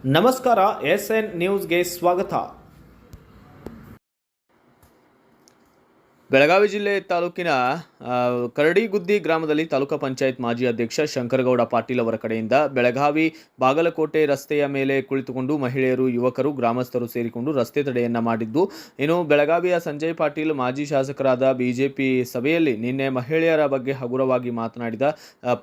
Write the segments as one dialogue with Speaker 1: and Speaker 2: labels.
Speaker 1: ನಮಸ್ಕಾರ SN ನ್ಯೂಸ್ಗೆ ಸ್ವಾಗತ. ಬೆಳಗಾವಿ ಜಿಲ್ಲೆ ತಾಲೂಕಿನ ಕರಡಿಗುದ್ದಿ ಗ್ರಾಮದಲ್ಲಿ ತಾಲೂಕು ಪಂಚಾಯತ್ ಮಾಜಿ ಅಧ್ಯಕ್ಷ ಶಂಕರಗೌಡ ಪಾಟೀಲ್ ಅವರ ಕಡೆಯಿಂದ ಬೆಳಗಾವಿ ಬಾಗಲಕೋಟೆ ರಸ್ತೆಯ ಮೇಲೆ ಕುಳಿತುಕೊಂಡು ಮಹಿಳೆಯರು, ಯುವಕರು, ಗ್ರಾಮಸ್ಥರು ಸೇರಿಕೊಂಡು ರಸ್ತೆ ತಡೆಯನ್ನ ಮಾಡಿದ್ದು, ಇನ್ನು ಬೆಳಗಾವಿಯ ಸಂಜಯ್ ಪಾಟೀಲ್ ಮಾಜಿ ಶಾಸಕರಾದ ಬಿಜೆಪಿ ಸಭೆಯಲ್ಲಿ ನಿನ್ನೆ ಮಹಿಳೆಯರ ಬಗ್ಗೆ ಹಗುರವಾಗಿ ಮಾತನಾಡಿದ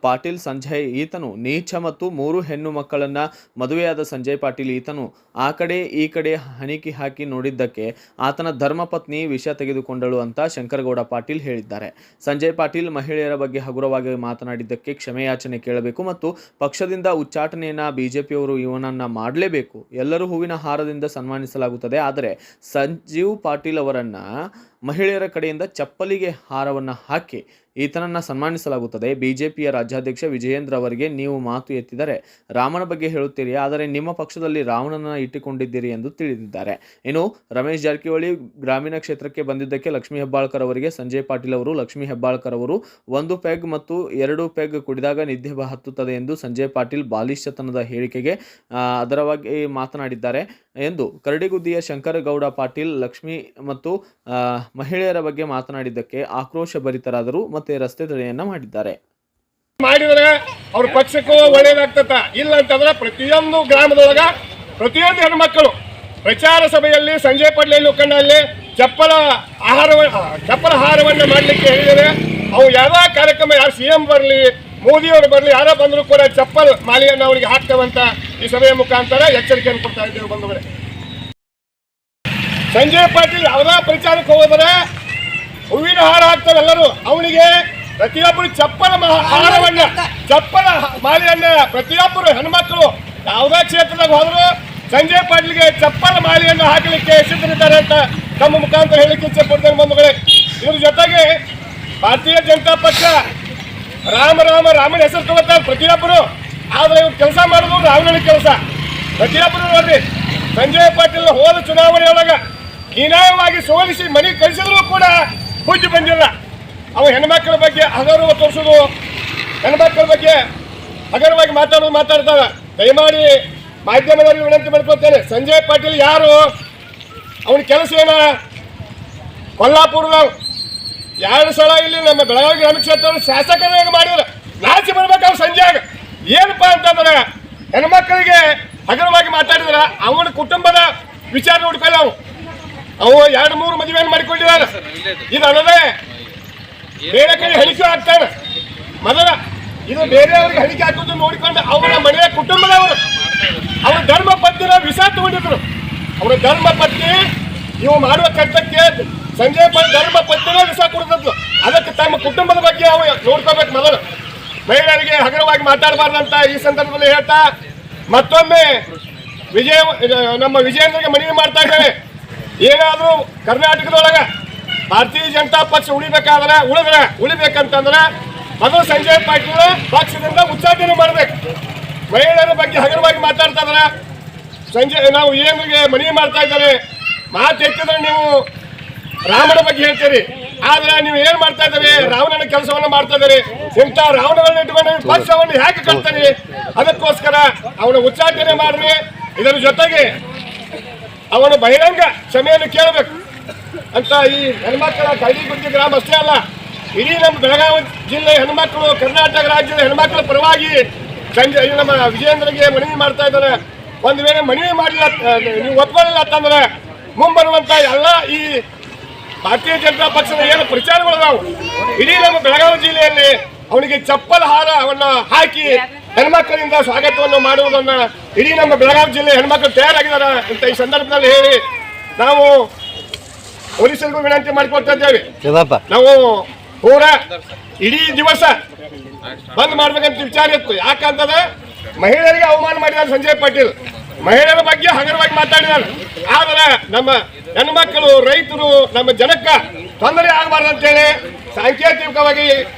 Speaker 1: ಪಾಟೀಲ್ ಸಂಜಯ್ ಈತನು ನೀಚ ಮತ್ತು 3 ಹೆಣ್ಣು ಮಕ್ಕಳನ್ನ ಮದುವೆಯಾದ ಸಂಜಯ್ ಪಾಟೀಲ್ ಈತನು ಆ ಕಡೆ ಈ ಕಡೆ ಹಣಿಕೆ ಹಾಕಿ ನೋಡಿದ್ದಕ್ಕೆ ಆತನ ಧರ್ಮಪತ್ನಿ ವಿಷ ತೆಗೆದುಕೊಂಡಳು ಅಂತ ಶಂಕರಗೌಡ ಪಾಟೀಲ್ ಹೇಳಿದ್ದಾರೆ. ಸಂಜಯ್ ಪಾಟೀಲ್ ಮಹಿಳೆಯರ ಬಗ್ಗೆ ಹಗುರವಾಗಿ ಮಾತನಾಡಿದ್ದಕ್ಕೆ ಕ್ಷಮೆಯಾಚನೆ ಕೇಳಬೇಕು ಮತ್ತು ಪಕ್ಷದಿಂದ ಉಚ್ಚಾಟನೆಯನ್ನ ಬಿಜೆಪಿಯವರು ಇವನನ್ನ ಮಾಡಲೇಬೇಕು. ಎಲ್ಲರೂ ಹೂವಿನ ಹಾರದಿಂದ ಸನ್ಮಾನಿಸಲಾಗುತ್ತದೆ, ಆದರೆ ಸಂಜೀವ್ ಪಾಟೀಲ್ ಅವರನ್ನ ಮಹಿಳೆಯರ ಕಡೆಯಿಂದ ಚಪ್ಪಲಿಗೆ ಹಾರವನ್ನು ಹಾಕಿ ಈತನನ್ನು ಸನ್ಮಾನಿಸಲಾಗುತ್ತದೆ. ಬಿಜೆಪಿಯ ರಾಜ್ಯಾಧ್ಯಕ್ಷ ವಿಜಯೇಂದ್ರ ಅವರಿಗೆ ನೀವು ಮಾತು ಎತ್ತಿದರೆ ರಾಮನ ಬಗ್ಗೆ ಹೇಳುತ್ತೀರಿ, ಆದರೆ ನಿಮ್ಮ ಪಕ್ಷದಲ್ಲಿ ರಾವಣನ ಇಟ್ಟುಕೊಂಡಿದ್ದೀರಿ ಎಂದು ತಿಳಿದಿದ್ದಾರೆ. ಇನ್ನು ರಮೇಶ್ ಜಾರಕಿಹೊಳಿ ಗ್ರಾಮೀಣ ಕ್ಷೇತ್ರಕ್ಕೆ ಬಂದಿದ್ದಕ್ಕೆ ಲಕ್ಷ್ಮೀ ಹೆಬ್ಬಾಳ್ಕರ್ ಅವರಿಗೆ ಸಂಜಯ್ ಪಾಟೀಲ್ ಅವರು ಲಕ್ಷ್ಮೀ ಹೆಬ್ಬಾಳ್ಕರ್ ಅವರು 1 ಪೆಗ್ ಮತ್ತು 2 ಪೆಗ್ ಕುಡಿದಾಗ ನಿದ್ದೆ ಹತ್ತುತ್ತದೆ ಎಂದು ಸಂಜಯ್ ಪಾಟೀಲ್ ಬಾಲಿಶತನದ ಹೇಳಿಕೆಗೆ ಅದರವಾಗಿ ಮಾತನಾಡಿದ್ದಾರೆ ಎಂದು ಕರಡಿಗುದ್ದಿಯ ಶಂಕರಗೌಡ ಪಾಟೀಲ್ ಲಕ್ಷ್ಮಿ ಮತ್ತು ಮಹಿಳೆಯರ ಬಗ್ಗೆ ಮಾತನಾಡಿದ್ದಕ್ಕೆ ಆಕ್ರೋಶ ಭರಿತರಾದರು ಮತ್ತೆ ರಸ್ತೆ ತಡೆಯನ್ನ ಮಾಡಿದ್ದಾರೆ.
Speaker 2: ಮಾಡಿದರೆ ಅವ್ರ ಪಕ್ಷಕ್ಕೂ ಒಳ್ಳೇದಾಗ್ತದ. ಇಲ್ಲ ಅಂತಂದ್ರೆ ಪ್ರತಿಯೊಂದು ಗ್ರಾಮದೊಳಗ ಪ್ರತಿಯೊಂದು ಹೆಣ್ಮಕ್ಕಳು ಪ್ರಚಾರ ಸಭೆಯಲ್ಲಿ ಸಂಜಯ್ ಪಾಟೀಲ್ ಮುಖಂಡಲ್ಲಿ ಚಪ್ಪಲ ಆಹಾರವನ್ನು ಮಾಡಲಿಕ್ಕೆ ಹೇಳಿದರೆ ಅವು ಯಾವ ಕಾರ್ಯಕ್ರಮ, ಯಾರು CM ಬರಲಿ, ಮೋದಿಯವರು ಬರಲಿ, ಯಾರೋ ಬಂದರೂ ಕೂಡ ಚಪ್ಪಲ್ ಮಾಲೆಯನ್ನು ಅವರಿಗೆ ಹಾಕ್ತೇವಂತ ಈ ಸಭೆಯ ಮುಖಾಂತರ ಎಚ್ಚರಿಕೆಯನ್ನು ಕೊಡ್ತಾ ಇದ್ದೇವೆ. ಬಂಧುಗಳೇ, ಸಂಜಯ್ ಪಾಟೀಲ್ ಯಾವುದೋ ಪ್ರಚಾರಕ್ಕೆ ಹೋದರೆ ಹೂವಿನ ಹಾರ ಹಾಕ್ತಾರೆ ಎಲ್ಲರೂ. ಅವನಿಗೆ ಪ್ರತಿಯೊಬ್ಬರು ಚಪ್ಪಲ ಮಾಲೆಯನ್ನ ಪ್ರತಿಯೊಬ್ಬರು ಹೆಣ್ಮಕ್ಳು ಯಾವುದೇ ಕ್ಷೇತ್ರದಾಗ ಹೋದ್ರು ಸಂಜಯ್ ಪಾಟೀಲ್ಗೆ ಚಪ್ಪಲ ಮಾಲೆಯನ್ನು ಹಾಕಲಿಕ್ಕೆ ಸಿದ್ಧರಿದ್ದಾರೆ ಅಂತ ತಮ್ಮ ಮುಖಾಂತರ ಹೇಳಿಕೆ ಇಚ್ಛೆ ಪಡ್ತಾರೆ. ಬಂಧುಗಳೇ, ಇದ್ರ ಜೊತೆಗೆ ಭಾರತೀಯ ಜನತಾ ಪಕ್ಷ ರಾಮನ ಹೆಸರು ತಗೋತಾರೆ ಪ್ರತಿಯೊಬ್ಬರು, ಆದ್ರೆ ಇವ್ರು ಕೆಲಸ ಮಾಡೋದು ರಾವಣನ ಕೆಲಸ. ಪ್ರತಿಯೊಬ್ಬರು ನೋಡ್ರಿ, ಸಂಜಯ್ ಪಾಟೀಲ್ ಹೋದ ಚುನಾವಣೆಯೊಳಗ ಹೀನಾಯವಾಗಿ ಸೋಲಿಸಿ ಮನೆಗೆ ಕಳಿಸಿದ್ರು ಕೂಡ ಬುದ್ಧಿ ಬಂದಿಲ್ಲ. ಅವ ಹೆಣ್ಮಕ್ಳ ಬಗ್ಗೆ ಹಗರವ ತೋರಿಸೋದು, ಹೆಣ್ಮಕ್ಳ ಬಗ್ಗೆ ಹಗರವಾಗಿ ಮಾತಾಡ್ತಾರ. ದಯಮಾಡಿ ಮಾಧ್ಯಮದವರಿಗೆ ವಿನಂತಿ ಮಾಡ್ಕೊಳ್ತೇನೆ, ಸಂಜಯ್ ಪಾಟೀಲ್ ಯಾರು, ಅವನ ಕೆಲಸ ಏನ? ಕೊಲ್ಲಾಪುರದವ್ 2 ಸಲ ಇಲ್ಲಿ ನಮ್ಮ ಬೆಳಗಾವಿ ಗ್ರಾಮೀಣ ಕ್ಷೇತ್ರ ಶಾಸಕರಾಗಿ ಮಾಡಿದ್ರೆ ನಾಚಿ ಬರ್ಬೇಕು. ಅವ್ರು ಸಂಜೆಯಾಗ ಏನಪ್ಪಾ ಅಂತಂದ್ರೆ ಹೆಣ್ಮಕ್ಳಿಗೆ ಹಗರವಾಗಿ ಮಾತಾಡಿದ್ರ ಅವನ ಕುಟುಂಬದ ವಿಚಾರ ನೋಡ್ಕೊಳ್ಳ. ಅವು 2-3 ಮದುವೆಯನ್ನು ಮಾಡಿಕೊಂಡಿದ್ದಾರೆ. ಇದು ಅನ್ನೋದೇ ಬೇರೆ ಕಡೆ ಹಣಿಕೆ ಹಾಕ್ತಾನೆ ಮೊದಲ. ಇದು ಬೇರೆಯವ್ರಿಗೆ ಹಣಿಕೆ ಹಾಕೋದು ನೋಡಿಕೊಂಡು ಅವರ ಮನೆಯ ಕುಟುಂಬದವರು ಅವರ ಧರ್ಮ ಪತ್ನಿನ ವಿಷ ತಗೊಂಡಿದ್ರು. ಅವರ ಧರ್ಮ ಪತ್ನಿ ಇವು ಮಾಡುವ ಕರ್ತಕ್ಕೆ ಸಂಜಯ್ ಪಾಟೀಲ್ ಧರ್ಮ ಪತ್ನಿನ ವಿಷ ಕೊಡ್ತಿದ್ರು. ಅದಕ್ಕೆ ತಮ್ಮ ಕುಟುಂಬದ ಬಗ್ಗೆ ಅವು ನೋಡ್ಕೋಬೇಕು. ಮೊದಲು ಮಹಿಳೆಯರಿಗೆ ಹಗರವಾಗಿ ಮಾತಾಡಬಾರ್ದಂತ ಈ ಸಂದರ್ಭದಲ್ಲಿ ಹೇಳ್ತಾ ಮತ್ತೊಮ್ಮೆ ನಮ್ಮ ವಿಜಯೇಂದ್ರಗೆ ಮನವಿ ಮಾಡ್ತಾ ಇದ್ದೇವೆ. ಏನಾದರೂ ಕರ್ನಾಟಕದೊಳಗ ಭಾರತೀಯ ಜನತಾ ಪಕ್ಷ ಉಳಿಬೇಕಂತಂದ್ರೆ ಮೊದಲು ಸಂಜಯ್ ಪಾಟೀಲ್ ಪಕ್ಷದಿಂದ ಉಚ್ಚಾಟನೆ ಮಾಡಬೇಕು. ಮಹಿಳೆಯರ ಬಗ್ಗೆ ಹಗರವಾಗಿ ಮಾತಾಡ್ತಾ ಇದಾರೆ. ನಾವು ವಿಜಯೇಂದ್ರಗೆ ಮನವಿ ಮಾಡ್ತಾ ಇದ್ದಾರೆ. ಮಾತು ಎತ್ತಿದ್ರೆ ನೀವು ರಾಮನ ಬಗ್ಗೆ ಹೇಳ್ತೀರಿ, ಆದ್ರೆ ನೀವು ಏನ್ ಮಾಡ್ತಾ ಇದ್ದೀರಿ? ರಾವಣನ ಕೆಲಸವನ್ನು ಮಾಡ್ತಾ ಇದ್ದೀರಿ. ಇಂಥ ರಾವಣಗಳನ್ನ ಇಟ್ಕೊಂಡು ಪಕ್ಷವನ್ನು ಹೇಗೆ ಕಟ್ತೀರಿ? ಅದಕ್ಕೋಸ್ಕರ ಅವನ ಉಚ್ಚಾಟನೆ ಮಾಡ್ರಿ. ಇದರ ಜೊತೆಗೆ ಅವನು ಬಹಿರಂಗ ಕ್ಷಮೆಯನ್ನು ಕೇಳಬೇಕು ಅಂತ ಈ ಹೆಣ್ಮಕ್ಕಳ ಕರಡಿಗುದ್ದಿ ಗ್ರಾಮ ಅಷ್ಟೇ ಅಲ್ಲ, ಇಡೀ ನಮ್ಮ ಬೆಳಗಾವಿ ಜಿಲ್ಲೆ ಹೆಣ್ಮಕ್ಳು, ಕರ್ನಾಟಕ ರಾಜ್ಯದ ಹೆಣ್ಮಕ್ಳ ಪರವಾಗಿ ನಮ್ಮ ವಿಜಯೇಂದ್ರಗೆ ಮನವಿ ಮಾಡ್ತಾ ಇದ್ದಾರೆ. ಒಂದು ವೇಳೆ ಮನವಿ ಮಾಡಲಿಲ್ಲ, ನೀವು ಒಪ್ಕೊಳ್ಳಿಲ್ಲ ಅಂತಂದ್ರೆ ಮುಂಬರುವಂತ ಎಲ್ಲ ಈ ಭಾರತೀಯ ಜನತಾ ಪಕ್ಷದ ಏನು ಪ್ರಚಾರಗಳು ನಾವು ಇಡೀ ನಮ್ಮ ಬೆಳಗಾವಿ ಜಿಲ್ಲೆಯಲ್ಲಿ ಅವನಿಗೆ ಚಪ್ಪಲ ಹಾರವನ್ನು ಹಾಕಿ ಹೆಣ್ಮಕ್ಕಳಿಂದ ಸ್ವಾಗತವನ್ನು ಮಾಡುವುದನ್ನ ಇಡೀ ನಮ್ಮ ಬೆಳಗಾವಿ ಜಿಲ್ಲೆ ಹೆಣ್ಮಕ್ಳು ತಯಾರಾಗಿದ್ದಾರೆ ಅಂತ ಈ ಸಂದರ್ಭದಲ್ಲಿ ಹೇಳಿ ನಾವು ಪೊಲೀಸರಿಗೂ ವಿನಂತಿ ಮಾಡಿಕೊಳ್ತಾ ಇದ್ದೇವೆ. ನಾವು ಪೂರ ಇಡೀ ದಿವಸ ಬಂದ್ ಮಾಡ್ಬೇಕಂತ ವಿಚಾರ ಇತ್ತು. ಯಾಕಂತಂದ್ರೆ ಮಹಿಳೆಯರಿಗೆ ಅವಮಾನ ಮಾಡಿದ್ದಾರೆ ಸಂಜಯ್ ಪಾಟೀಲ್, ಮಹಿಳೆಯರ ಬಗ್ಗೆ ಹಗರವಾಗಿ ಮಾತಾಡಿದ್ದಾರೆ. ಆದ್ರೆ ನಮ್ಮ ಹೆಣ್ಮಕ್ಕಳು, ರೈತರು, ನಮ್ಮ ಜನಕ್ಕೆ ತೊಂದರೆ ಆಗಬಾರ್ದು ಅಂತೇಳಿ ಸಾಂಕೇತಿಕವಾಗಿ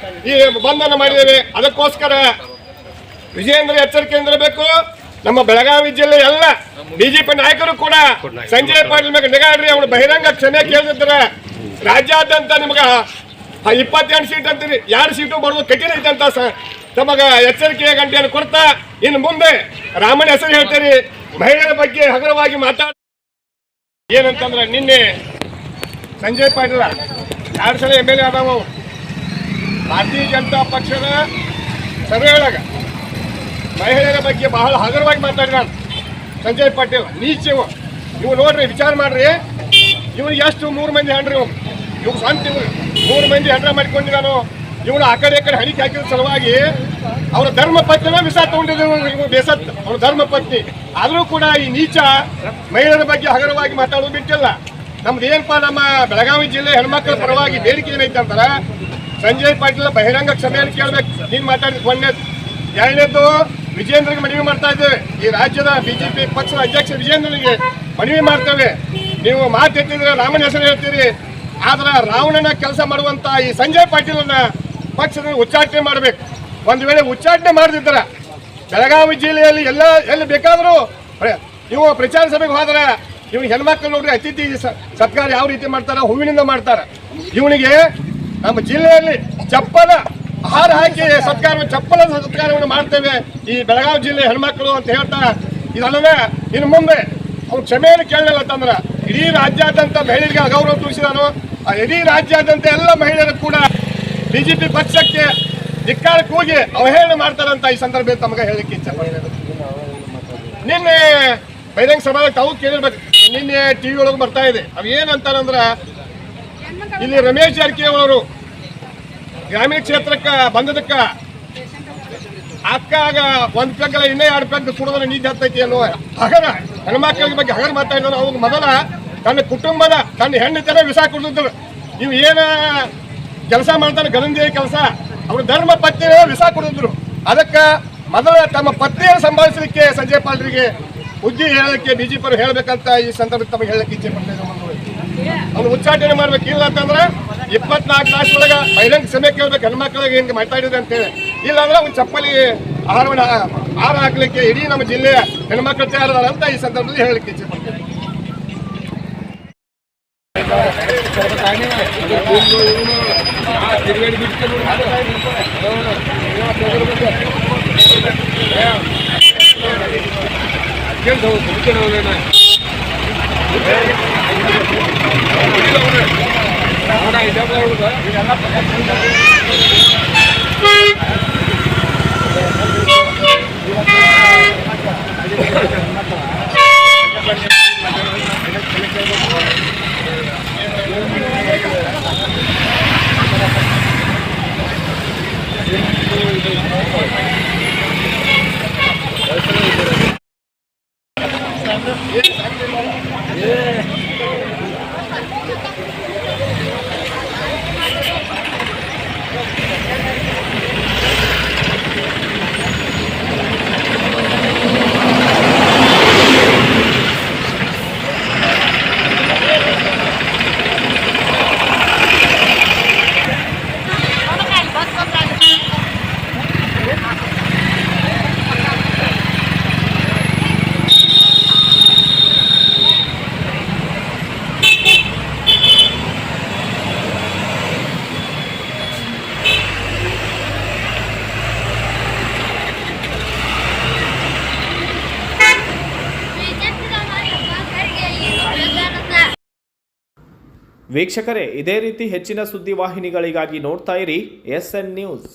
Speaker 2: ಈ ಬಂಧನ ಮಾಡಿದ್ದೇವೆ. ಅದಕ್ಕೋಸ್ಕರ ವಿಜಯೇಂದ್ರ ಎಚ್ಚರಿಕೆಯಿಂದ ಇರಬೇಕು. ನಮ್ಮ ಬೆಳಗಾವಿ ಜಿಲ್ಲೆ ಎಲ್ಲ ಬಿಜೆಪಿ ನಾಯಕರು ಕೂಡ ಸಂಜಯ್ ಪಾಟೀಲ್ ಮೇಲೆ ನಿಗಾ ಇಡ್ರಿ. ಅವನು ಬಹಿರಂಗ ಕ್ಷಮೆ ಕೇಳಿದ್ರೆ ರಾಜ್ಯಾದ್ಯಂತ ನಿಮ್ಗೆ 28 ಸೀಟ್ ಅಂತೀರಿ, 2 ಸೀಟು ಬರೋದು ಕಠಿಣ ಐತೆ ಅಂತ ತಮಗ ಎಚ್ಚರಿಕೆಯ ಗಂಟೆಯನ್ನು ಕೊಡ್ತಾ ಇನ್ನು ಮುಂದೆ ರಾಮನ ಹೆಸರು ಹೇಳ್ತೀರಿ, ಮಹಿಳೆಯರ ಬಗ್ಗೆ ಹಗುರವಾಗಿ ಮಾತಾಡ ಏನಂತಂದ್ರೆ ನಿನ್ನೆ ಸಂಜಯ್ ಪಾಟೀಲ 2 ಸಲ MLA ಆದವು. ಭಾರತೀಯ ಜನತಾ ಪಕ್ಷದ ಸಭೆ ಒಳಗ ಮಹಿಳೆಯರ ಬಗ್ಗೆ ಬಹಳ ಹಗುರವಾಗಿ ಮಾತಾಡಿದ ಸಂಜಯ್ ಪಾಟೀಲ್ ನೀಚ ಇವು ನೋಡ್ರಿ, ವಿಚಾರ ಮಾಡ್ರಿ. ಇವ್ರು ಎಷ್ಟು 3 ಮಂದಿ ಹೆಣ್ರಿ, ಇವ್ ಸ್ವಂತ ಇವ್ರು 3 ಮಂದಿ ಹೆಂಡ್ರ ಮಾಡ್ಕೊಂಡಿದ್ದಾನು. ಇವನು ಆ ಕಡೆ ಹಣಿಕೆ ಹಾಕಿದ ಸಲುವಾಗಿ ಅವರ ಧರ್ಮ ಪತ್ನಿನ ವಿಷ ತಗೊಂಡಿದ್ರು ಬೇಸತ್ ಅವ್ರ ಧರ್ಮ ಪತ್ನಿ. ಆದರೂ ಕೂಡ ಈ ನೀಚ ಮಹಿಳೆಯರ ಬಗ್ಗೆ ಹಗುರವಾಗಿ ಮಾತಾಡೋದು ಬಿಟ್ಟಿಲ್ಲ. ನಮ್ದು ಏನಪ್ಪಾ, ನಮ್ಮ ಬೆಳಗಾವಿ ಜಿಲ್ಲೆ ಹೆಣ್ಮಕ್ಳ ಪರವಾಗಿ ಬೇಡಿಕೆ ಏನೈತೆ ಅಂತಾರ, ಸಂಜಯ್ ಪಾಟೀಲ್ ಬಹಿರಂಗ ಕ್ಷಮೆಯನ್ನು ಕೇಳ್ಬೇಕು. ನೀನ್ ಮಾತಾಡಿದ್ ಒಂದನೇದು. 2ನೇದು, ವಿಜೇಂದ್ರಗೆ ಮನವಿ ಮಾಡ್ತಾ ಇದ್ದೇವೆ. ಈ ರಾಜ್ಯದ ಬಿಜೆಪಿ ಪಕ್ಷದ ಅಧ್ಯಕ್ಷ ವಿಜೇಂದ್ರನಿಗೆ ಮನವಿ ಮಾಡ್ತೇವೆ. ನೀವು ಮಾತೆತ್ತಿದ್ರೆ ರಾಮನ ಹೆಸರು ಹೇಳ್ತೀರಿ, ಆದ್ರೆ ರಾವಣನ ಕೆಲಸ ಮಾಡುವಂತ ಈ ಸಂಜಯ್ ಪಾಟೀಲನ್ನ ಪಕ್ಷದ ಉಚ್ಚಾಟನೆ ಮಾಡ್ಬೇಕು. ಒಂದು ವೇಳೆ ಉಚ್ಚಾಟನೆ ಮಾಡದಿದ್ರ ಬೆಳಗಾವಿ ಜಿಲ್ಲೆಯಲ್ಲಿ ಎಲ್ಲಿ ಬೇಕಾದರೂ ಇವು ಪ್ರಚಾರ ಸಭೆಗೆ ಹೋದ್ರೆ ಇವ್ನ ಹೆಣ್ಮಕ್ಳು ನೋಡ್ರಿ ಅತಿಥಿ ಸತ್ಕಾರ ಯಾವ ರೀತಿ ಮಾಡ್ತಾರ, ಹೂವಿನಿಂದ ಮಾಡ್ತಾರ. ಇವನಿಗೆ ನಮ್ಮ ಜಿಲ್ಲೆಯಲ್ಲಿ ಚಪ್ಪಲ ಆಹಾರ ಹಾಕಿ ಚಪ್ಪಲ ಸತ್ಕಾರವನ್ನು ಮಾಡ್ತೇವೆ ಈ ಬೆಳಗಾವಿ ಜಿಲ್ಲೆ ಹೆಣ್ಮಕ್ಳು ಅಂತ ಹೇಳ್ತಾ, ಇದಲ್ಲದೆ ಇನ್ನು ಮುಂದೆ ಅವ್ನು ಕ್ಷಮೆಯನ್ನು ಕೇಳಲಿಲ್ಲ ಅಂತಂದ್ರೆ ಇಡೀ ರಾಜ್ಯಾದ್ಯಂತ ಮಹಿಳೆಯರಿಗೆ ಅಗೌರವ ತೋರಿಸಿದಾನು. ಆ ಇಡೀ ರಾಜ್ಯಾದ್ಯಂತ ಎಲ್ಲ ಮಹಿಳೆಯರು ಕೂಡ ಬಿಜೆಪಿ ಪಕ್ಷಕ್ಕೆ ಧಿಕ್ಕಾರಕ್ಕೆ ಹೋಗಿ ಅವಹೇಳನ ಮಾಡ್ತಾರಂತ ಈ ಸಂದರ್ಭದಲ್ಲಿ ತಮಗೆ ಹೇಳಲಿಕ್ಕೆ ಇಚ್ಛೆ ಪಡ್ತೇನೆ. ನಿನ್ನೆ ಬಹಿರಂಗ ಸಭಾದಾಗ ತಾವು ಕೇಳಿರ್ಬೇಕು, ನಿನ್ನೆ ಟಿವಿ ಒಳಗೆ ಬರ್ತಾ ಇದೆ. ಅವು ಏನಂತಾರಂದ್ರ, ಇಲ್ಲಿ ರಮೇಶ್ ಜಾರಕಿಹೊಳಿ ಅವರು ಗ್ರಾಮೀಣ ಕ್ಷೇತ್ರಕ್ಕೆ ಬಂದದಕ್ಕ ಅಕ್ಕಾಗ 1 ಪೆಗ್ಗಲ್ಲ ಇನ್ನೇ 2 ಪೆಗ್ ಕುಡಿದ್ರೆ ನೀತಿ ಹತ್ತೈತಿ ಅನ್ನುವ ಹಗರ ಹೆಣ್ಮಕ್ಳ ಬಗ್ಗೆ ಹಗರ ಮಾತಾಡಿದ್ರು. ಅವ್ರು ಮೊದಲ ತನ್ನ ಕುಟುಂಬದ ತನ್ನ ಹೆಣ್ಣು ವಿಷ ಕುಡಿದ್ರು. ಇವು ಏನ ಕೆಲಸ ಮಾಡ್ತಾನೆ ಗಲಂದಿಯ ಕೆಲಸ, ಅವ್ರ ಧರ್ಮ ಪತ್ನಿ ವಿಷ ಕುಡಿದ್ರು. ಅದಕ್ಕೆ ಮೊದಲ ತಮ್ಮ ಪತ್ನಿಯನ್ನು ಸಂಭಾಳಿಸಲಿಕ್ಕೆ ಸಂಜಯ್ ಪಾಟೀಲ್ರಿಗೆ ಬುದ್ಧಿ ಹೇಳಲಿಕ್ಕೆ ಬಿಜೆಪಿ ಹೇಳ್ಬೇಕಂತ ಈ ಸಂದರ್ಭ ತಮಗೆ ಹೇಳಲಿಕ್ಕೆ ಇಚ್ಛೆ ಪಡ್ತಾ ಅವ್ನು ಉಚ್ಚಾಟನೆ ಮಾಡ್ಬೇಕು. ಇಲ್ಲ ಅಂತಂದ್ರೆ 24 ತಾಸೊಳಗ ಬಹಿರಂಗ ಕ್ಷಮೆ ಕೇಳ್ಬೇಕು ಹೆಣ್ಮಕ್ಳಿಗೆ ಹಿಂಗೆ ಮಾತಾಡಿದೆ ಅಂತೇಳಿ. ಇಲ್ಲಾಂದ್ರೆ ಅವ್ನು ಚಪ್ಪಲಿ ಆಹಾರ ಹಾಕ್ಲಿಕ್ಕೆ ಇಡೀ ನಮ್ಮ ಜಿಲ್ಲೆಯ ಹೆಣ್ಮಕ್ಳು ತಯಾರದಾರ ಅಂತ ಈ ಸಂದರ್ಭದಲ್ಲಿ ಹೇಳಲಿಕ್ಕೆ ಇಚ್ಛೆ ಪಡ್ತೇನೆ.
Speaker 1: ವೀಕ್ಷಕರೇ, ಇದೇ ರೀತಿ ಹೆಚ್ಚಿನ ಸುದ್ದಿವಾಹಿನಿಗಳಿಗಾಗಿ ನೋಡ್ತಾ ಇರಿ SN ನ್ಯೂಸ್.